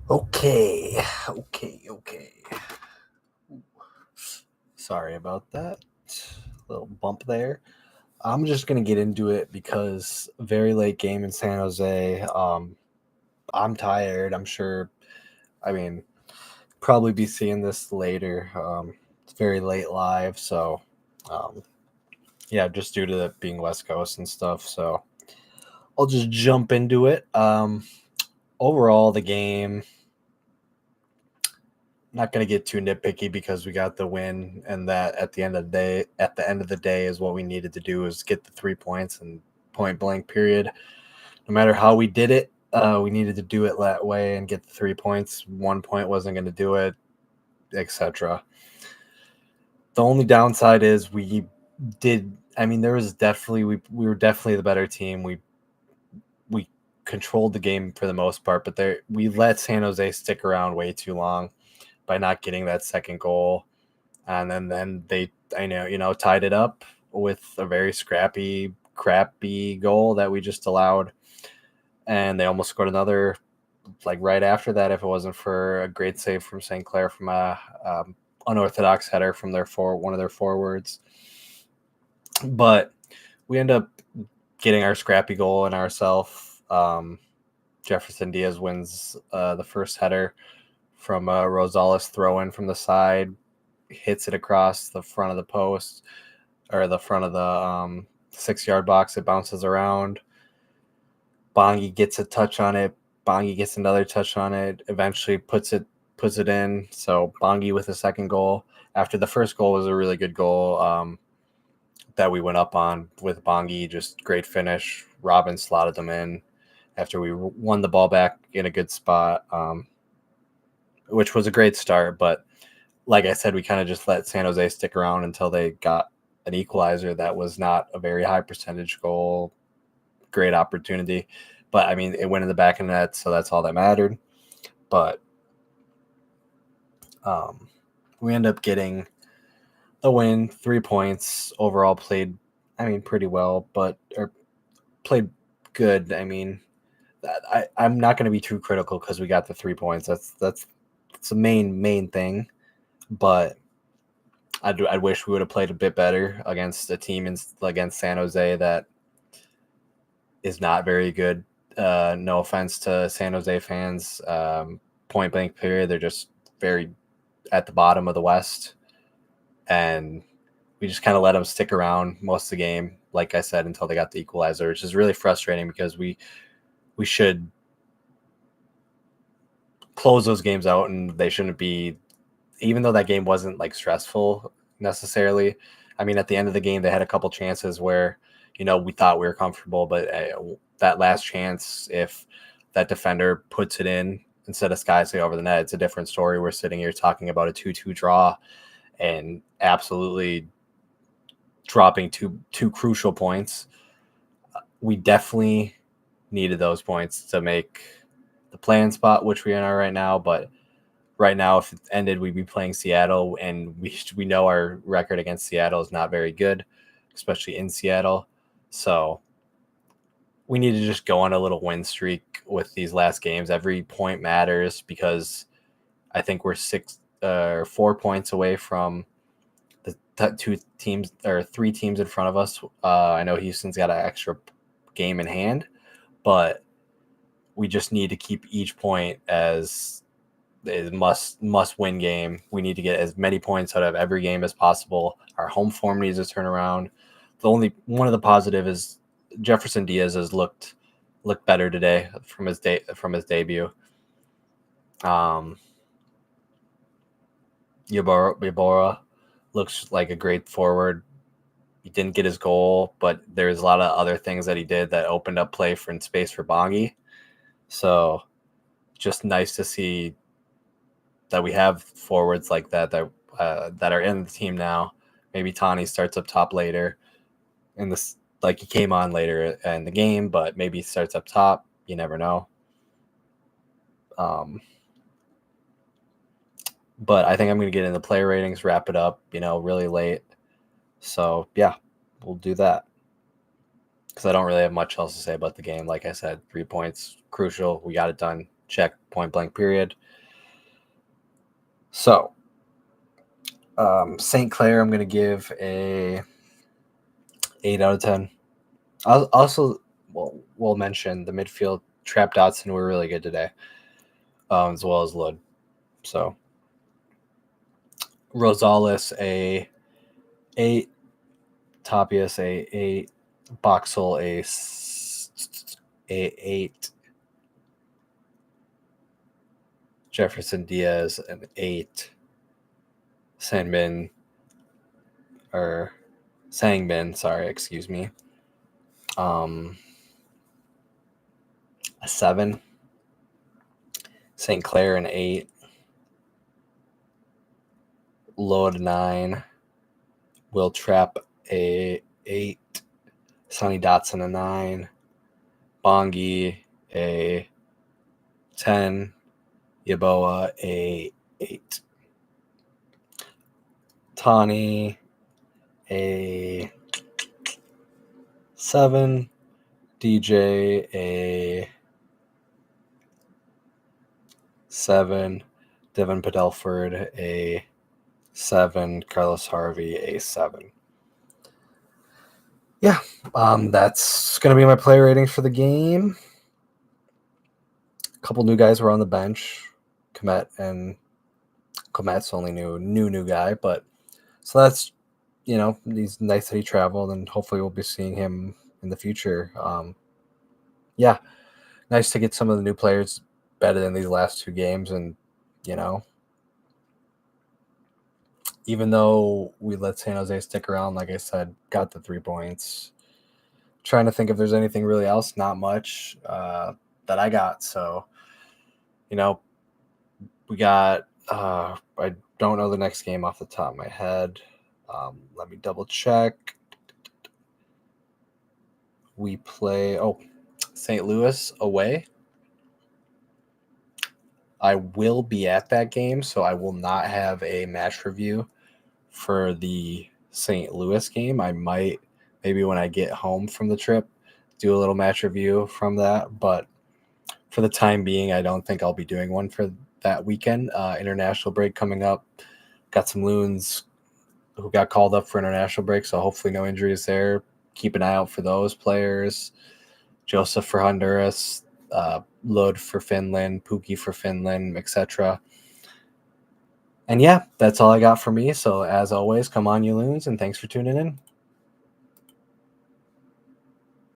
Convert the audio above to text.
Okay. Sorry about that. Little bump there. I'm just gonna get into it because very late game in San Jose. I'm tired. I'm sure. I mean, probably be seeing this later. It's very late live, so um, yeah, just due to it being West Coast and stuff. So I'll just jump into it. Overall, the game. Not going to get too nitpicky because we got the win, and that at the end of the day is what we needed to do is get the 3 points and point blank period. No matter how we did it, we needed to do it that way and get the 3 points. 1 point wasn't going to do it, etc. The only downside is we did. I mean, there was definitely we were definitely the better team. We controlled the game for the most part, but we let San Jose stick around way too long by not getting that second goal. And then they, I know, tied it up with a very crappy goal that we just allowed. And they almost scored another, like right after that, if it wasn't for a great save from St. Clair from a unorthodox header from one of their forwards. But we end up getting our scrappy goal and ourselves. Jefferson Diaz wins the first header from Rosales throw in from the side, hits it across the front of the post or the front of the 6-yard box. It bounces around. Bongi gets a touch on it. Bongi gets another touch on it. Eventually puts it in. So Bongi with a second goal. After the first goal was a really good goal that we went up on with Bongi. Just great finish. Robin slotted them in after we won the ball back in a good spot, which was a great start. But like I said, we kind of just let San Jose stick around until they got an equalizer that was not a very high percentage goal. Great opportunity. But I mean, it went in the back of the net, so that's all that mattered. But we end up getting a win, 3 points. Overall played, I mean, pretty well, but or played good. I mean, I'm not going to be too critical because we got the 3 points. That's the main thing. But I wish we would have played a bit better against a team against San Jose that is not very good. No offense to San Jose fans. Point blank period. They're just very at the bottom of the West. And we just kind of let them stick around most of the game, like I said, until they got the equalizer, which is really frustrating because we should close those games out and they shouldn't be, even though that game wasn't like stressful necessarily. I mean, at the end of the game, they had a couple chances where, we thought we were comfortable, but that last chance, if that defender puts it in instead of Skysay over the net, it's a different story. We're sitting here talking about a 2-2 draw and absolutely dropping two crucial points. We definitely needed those points to make the play-in spot, which we are right now. But right now, if it ended, we'd be playing Seattle, and we know our record against Seattle is not very good, especially in Seattle. So we need to just go on a little win streak with these last games. Every point matters because I think we're 4 points away from the two teams or 3 teams in front of us. I know Houston's got an extra game in hand, but we just need to keep each point as a must win game. We need to get as many points out of every game as possible. Our home form needs to turn around. The only one of the positive is Jefferson Diaz has looked better today from his debut. Yabora looks like a great forward. He didn't get his goal, but there's a lot of other things that he did that opened up play and space for Bongi. So just nice to see that we have forwards like that are in the team now. Maybe Tani starts up top later in this, like he came on later in the game, but maybe he starts up top. You never know. But I think I'm going to get into player ratings, wrap it up, really late. So yeah, we'll do that. Because I don't really have much else to say about the game. Like I said, 3 points, crucial. We got it done. check, point blank period. So, St. Clair, I'm going to give a 8 out of 10. I'll also, we'll mention the midfield. Trap Dotson were really good today, as well as Lud. So, Rosales, a 8. Tapias, a 8. Boxel, a 8. Jefferson Diaz, an 8. Sangbin, excuse me. A 7. St. Clair, an 8. Lode, 9. Will Trap, a 8. Sonny Dotson, a 9. Bongi, a 10. Yaboa, a 8. Tawny, a 7. DJ, a 7. Devin Padelford, a 7. Carlos Harvey, a 7. Yeah, that's going to be my player ratings for the game. A couple new guys were on the bench. Komet's only new guy, but so that's, he's nice that he traveled, and hopefully we'll be seeing him in the future. Yeah, nice to get some of the new players better than these last 2 games, and even though we let San Jose stick around, like I said, got the 3 points. Trying to think if there's anything really else. Not much that I got. So, we got. I don't know the next game off the top of my head. Let me double check. We play St. Louis away. I will be at that game, so I will not have a match review for the St. Louis game. I might, maybe when I get home from the trip, do a little match review from that. But for the time being, I don't think I'll be doing one for that weekend. International break coming up. Got some Loons who got called up for international break, so hopefully no injuries there. Keep an eye out for those players. Joseph for Honduras, Lod for Finland, Pookie for Finland, etc. And yeah, that's all I got for me. So as always, come on, you Loons, and thanks for tuning in.